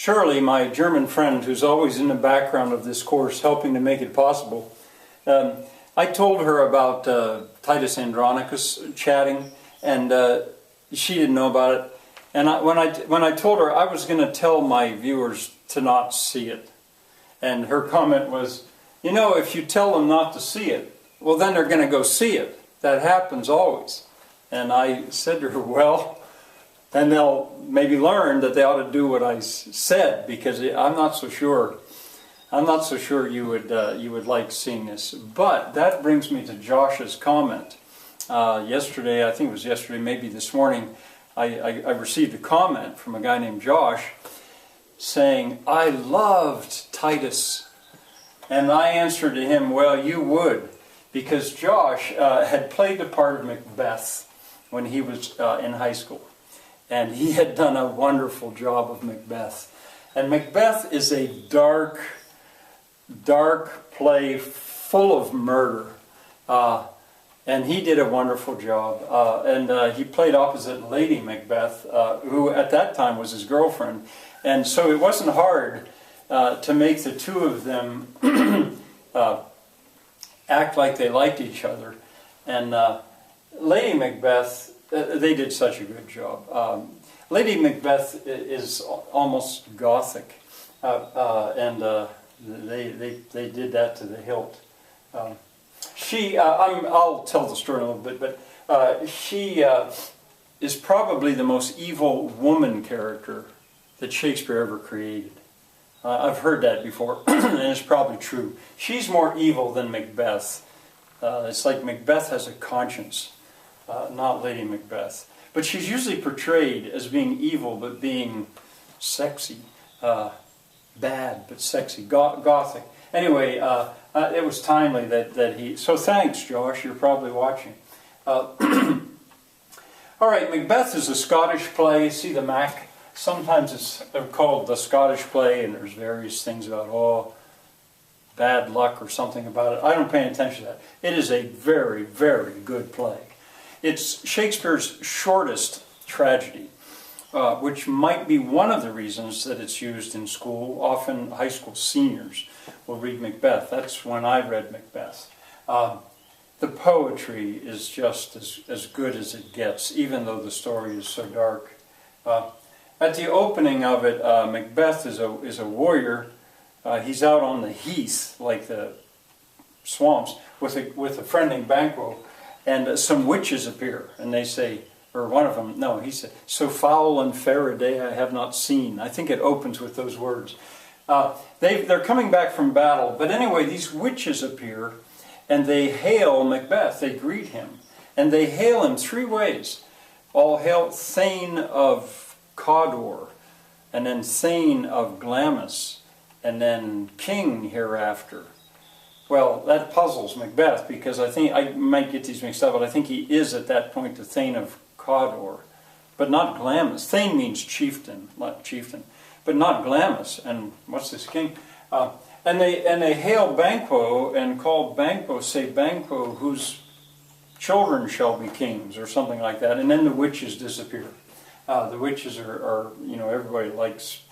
Shirley, my German friend, who's always in the background of this course, helping to make it possible, I told her about Titus Andronicus chatting, and she didn't know about it. And when I told her I was going to tell my viewers to not see it, and her comment was, you know, if you tell them not to see it, well, then they're going to go see it. That happens always. And I said to her, well, then they'll maybe learn that they ought to do what I said, because I'm not so sure. I'm not so sure you would like seeing this. But that brings me to Josh's comment. Yesterday, I think it was yesterday, maybe this morning, I received a comment from a guy named Josh saying, I loved Titus. And I answered to him, well, you would, because Josh had played the part of Macbeth when he was in high school. And he had done a wonderful job of Macbeth. And Macbeth is a dark, dark play full of murder. And he did a wonderful job. And he played opposite Lady Macbeth, who at that time was his girlfriend. And so it wasn't hard to make the two of them act like they liked each other. And Lady Macbeth, they did such a good job. Lady Macbeth is almost gothic, and they did that to the hilt. I'll tell the story in a little bit, but she is probably the most evil woman character that Shakespeare ever created. I've heard that before, and it's probably true. She's more evil than Macbeth. It's like Macbeth has a conscience, not Lady Macbeth. But she's usually portrayed as being evil, but being sexy. Bad, but sexy. Gothic. Anyway, it was timely that he... So thanks, Josh. You're probably watching. All right, Macbeth is a Scottish play. See the Mac? Sometimes it's called the Scottish play, and there's various things about, bad luck or something about it. I don't pay attention to that. It is a very, very good play. It's Shakespeare's shortest tragedy, which might be one of the reasons that it's used in school. Often high school seniors will read Macbeth. That's when I read Macbeth. The poetry is just as good as it gets, even though the story is so dark. At the opening of it, Macbeth is a warrior. He's out on the heath, like the swamps, with a friend named Banquo, and some witches appear, and they say, or one of them, no, he said, so foul and fair a day I have not seen. I think it opens with those words. They're coming back from battle, but anyway, these witches appear, and they hail Macbeth. They greet him, and they hail him three ways. All hail Thane of Cawdor, and then Thane of Glamis, and then King hereafter. Well, that puzzles Macbeth, because I think, I might get these mixed up, but I think he is at that point the Thane of Cawdor, but not Glamis. Thane means chieftain, but not Glamis. And what's this king? And they hail Banquo and call Banquo, say Banquo, whose children shall be kings, or something like that. And then the witches disappear. The witches are everybody likes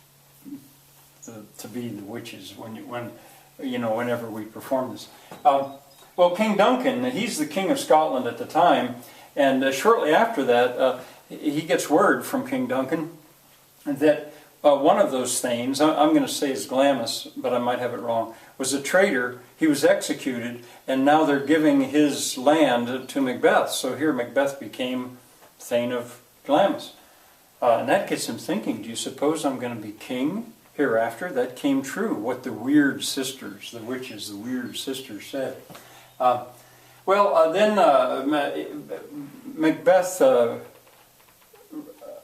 to be the witches whenever we perform this. Well, King Duncan, he's the king of Scotland at the time, and shortly after that, he gets word from King Duncan that one of those thanes, I'm going to say is Glamis, but I might have it wrong, was a traitor. He was executed, and now they're giving his land to Macbeth. So here Macbeth became Thane of Glamis. And that gets him thinking, do you suppose I'm going to be king hereafter? That came true, what the weird sisters, the witches, the weird sisters said. Then Macbeth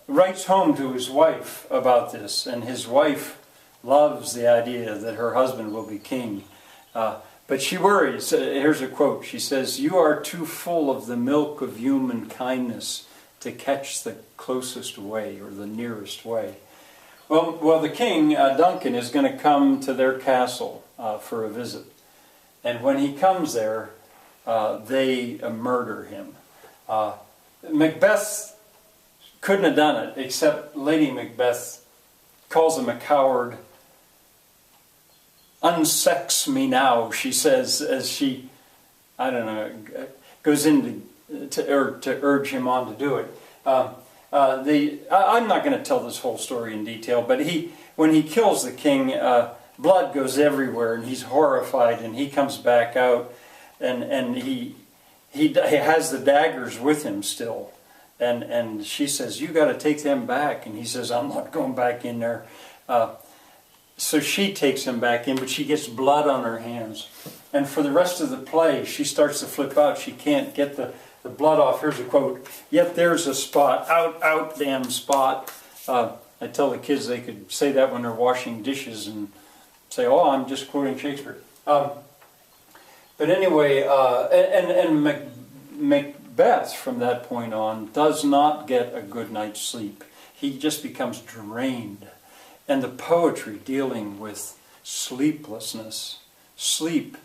writes home to his wife about this, and his wife loves the idea that her husband will be king. But she worries. Here's a quote. She says, "You are too full of the milk of human kindness to catch the closest way, or the nearest way." Well, the king, Duncan, is going to come to their castle for a visit. And when he comes there, they murder him. Macbeth couldn't have done it, except Lady Macbeth calls him a coward. "Unsex me now," she says, as she, I don't know, goes in to urge him on to do it. I'm not going to tell this whole story in detail, but when he kills the king, blood goes everywhere, and he's horrified, and he comes back out, and he has the daggers with him still, and she says, "You got to take them back," and he says, "I'm not going back in there." So she takes him back in, but she gets blood on her hands. And for the rest of the play, she starts to flip out. She can't get the blood off. Here's a quote: "Yet there's a spot, out, damn spot." I tell the kids they could say that when they're washing dishes and say, "Oh, I'm just quoting Shakespeare." But anyway, and Macbeth, from that point on, does not get a good night's sleep. He just becomes drained. And the poetry dealing with sleeplessness, sleep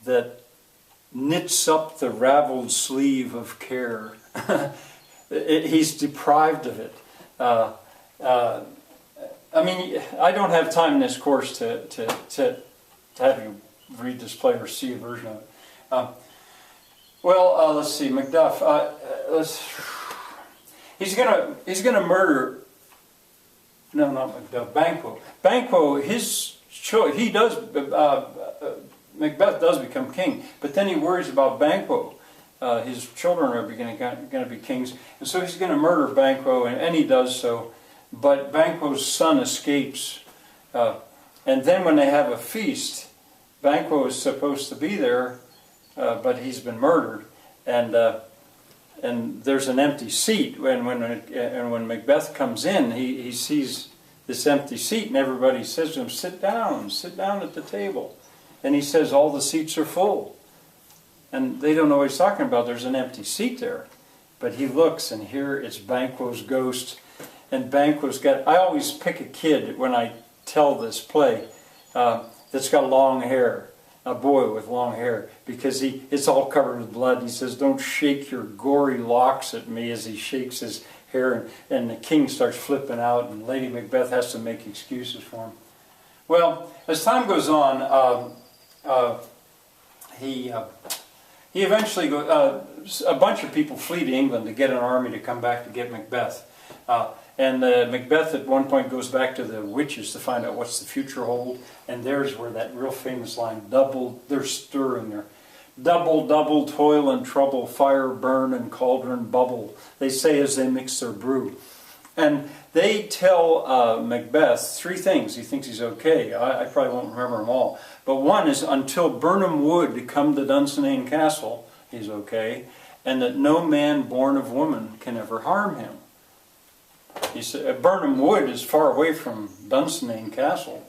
that knits up the raveled sleeve of care. He's deprived of it. I mean, I don't have time in this course to have you read this play or see a version of it. Let's see, Macduff. He's gonna murder. No, not Macduff. Banquo. Banquo. His choice. He does. Macbeth does become king, but then he worries about Banquo. His children are going to be kings, and so he's going to murder Banquo, and he does so. But Banquo's son escapes, and then when they have a feast, Banquo is supposed to be there, but he's been murdered, and there's an empty seat. And when Macbeth comes in, he sees this empty seat, and everybody says to him, sit down at the table." And he says, "All the seats are full." And they don't know what he's talking about. There's an empty seat there. But he looks, and here it's Banquo's ghost. And Banquo's got, I always pick a kid when I tell this play that's got long hair, a boy with long hair, because it's all covered with blood. He says, "Don't shake your gory locks at me," as he shakes his hair, and the king starts flipping out, and Lady Macbeth has to make excuses for him. Well, as time goes on, he eventually goes. A bunch of people flee to England to get an army to come back to get Macbeth. And Macbeth at one point goes back to the witches to find out what's the future hold. And there's where that real famous line, they're stirring there. "Double, double, toil and trouble, fire burn and cauldron bubble," they say as they mix their brew. And they tell Macbeth three things. He thinks he's okay. I probably won't remember them all. But one is, until Birnam Wood come to Dunsinane Castle, he's okay. And that no man born of woman can ever harm him. He said, Birnam Wood is far away from Dunsinane Castle.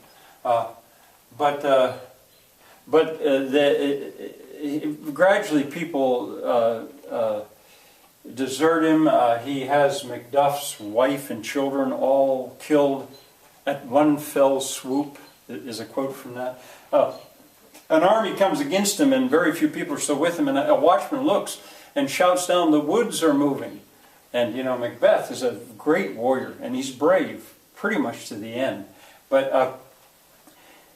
Gradually people desert him. He has Macduff's wife and children all killed at one fell swoop, is a quote from that. An army comes against him, and very few people are still with him, and a watchman looks and shouts down, "The woods are moving." And you know, Macbeth is a great warrior, and he's brave pretty much to the end. But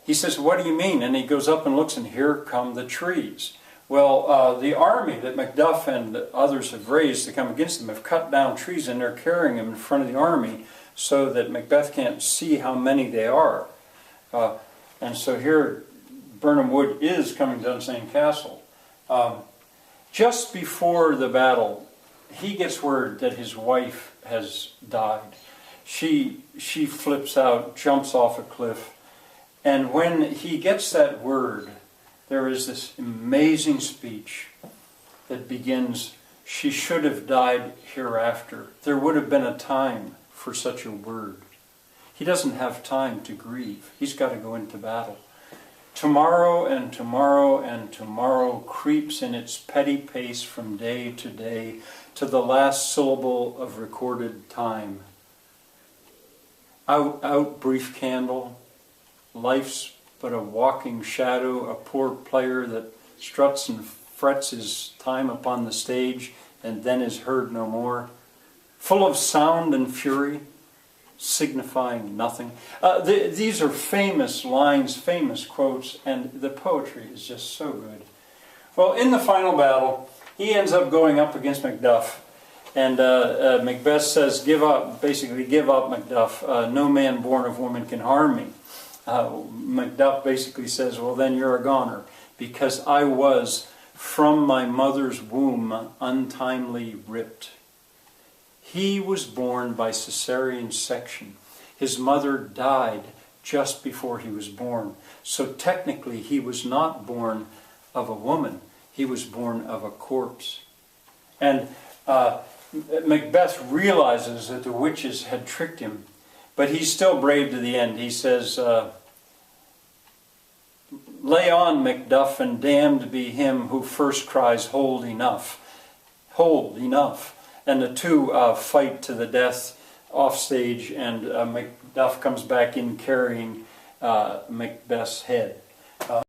he says, "What do you mean?" And he goes up and looks, and here come the trees. Well, the army that Macduff and others have raised to come against them have cut down trees, and they're carrying them in front of the army so that Macbeth can't see how many they are. And so here, Birnam Wood is coming to Dunsinane Castle. Just before the battle, he gets word that his wife has died. She flips out, jumps off a cliff, and when he gets that word, there is this amazing speech that begins, "She should have died hereafter. There would have been a time for such a word." He doesn't have time to grieve. He's got to go into battle. Tomorrow and tomorrow and tomorrow creeps in its petty pace from day to day to the last syllable of recorded time. Out, out, brief candle. Life's but a walking shadow, a poor player that struts and frets his time upon the stage and then is heard no more. Full of sound and fury, signifying nothing. These are famous lines, famous quotes, and the poetry is just so good. Well, in the final battle, he ends up going up against Macduff, and Macbeth says, give up, basically give up, Macduff. No man born of woman can harm me. Macduff basically says, well, then you're a goner, because I was from my mother's womb untimely ripped. He was born by cesarean section. His mother died just before he was born. So technically he was not born of a woman. He was born of a corpse. And Macbeth realizes that the witches had tricked him, but he's still brave to the end. He says, lay on, Macduff, and damned be him who first cries, hold enough. Hold enough. And the two fight to the death off stage, and Macduff comes back in carrying Macbeth's head.